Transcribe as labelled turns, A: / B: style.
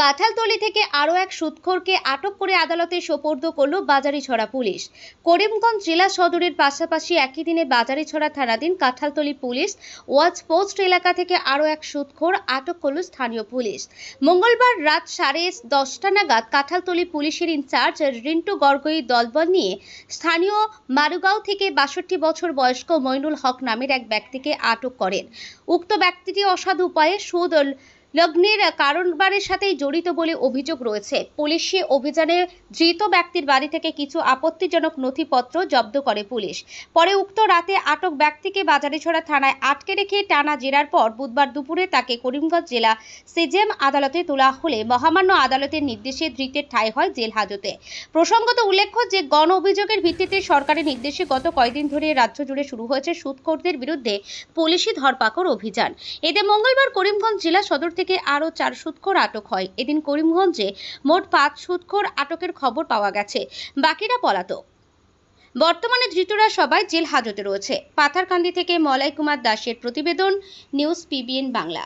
A: কাঁঠালতলী থেকে আরও এক সুদখোরকে আটক করে আদালতে সোপর্দ করল বাজারিছড়া পুলিশ। করিমগঞ্জ জেলা সদরের পাশাপাশি একই দিনে বাজারিছড়া থানাধীন কাঁঠালতলী পুলিশ ওয়াচ পোস্ট এলাকা থেকে আরও এক সুদখোর আটক করল স্থানীয় পুলিশ। মঙ্গলবার রাত 10:30 নাগাদ কাঁঠালতলী পুলিশের ইনচার্জ রিন্টু গড়গই দলবল নিয়ে স্থানীয় মারুগাঁও থেকে 62 বছর বয়স্ক মইনুল হক নামের এক ব্যক্তিকে আটক করেন। উক্ত ব্যক্তিটি অসাধু উপায়ে সুদ লগ্নের কারবারের সাথে জড়িত বলে অভিযোগ রয়েছে। পুলিশি অভিযানে ধৃত ব্যক্তির বাড়ি থেকে কিছু আপত্তিজনক নথিপত্র জব্দ করে পুলিশ। পরে উক্ত রাতে আটক ব্যক্তিকে বাজারিছড়া থানায় আটকে রেখে টানা জেরার পর বুধবার দুপুরে তাকে করিমগঞ্জ জেলা সিজেএম আদালতে তোলা হলে মহামান্য আদালতের নির্দেশে ধৃতের ঠাঁই হয় জেল হাজতে। প্রসঙ্গত উল্লেখ্য যে গণ অভিযোগের ভিত্তিতে সরকারের নির্দেশে গত কয়েকদিন ধরে রাজ্য জুড়ে শুরু হয়েছে সুদখোরদের বিরুদ্ধে পুলিশি ধরপাকড় অভিযান। এতে মঙ্গলবার করিমগঞ্জ জেলা সদর থেকে আরও 4 সুদখোর আটক হয়। এদিন করিমগঞ্জে মোট 5 সুদখোর আটকের খবর পাওয়া গেছে, বাকিরা পলাতক। বর্তমানে ধৃতরা সবাই জেল হাজতে রয়েছে। পাথারকান্দি থেকে মলয় কুমার দাসের প্রতিবেদন, নিউজ পিবিএন বাংলা।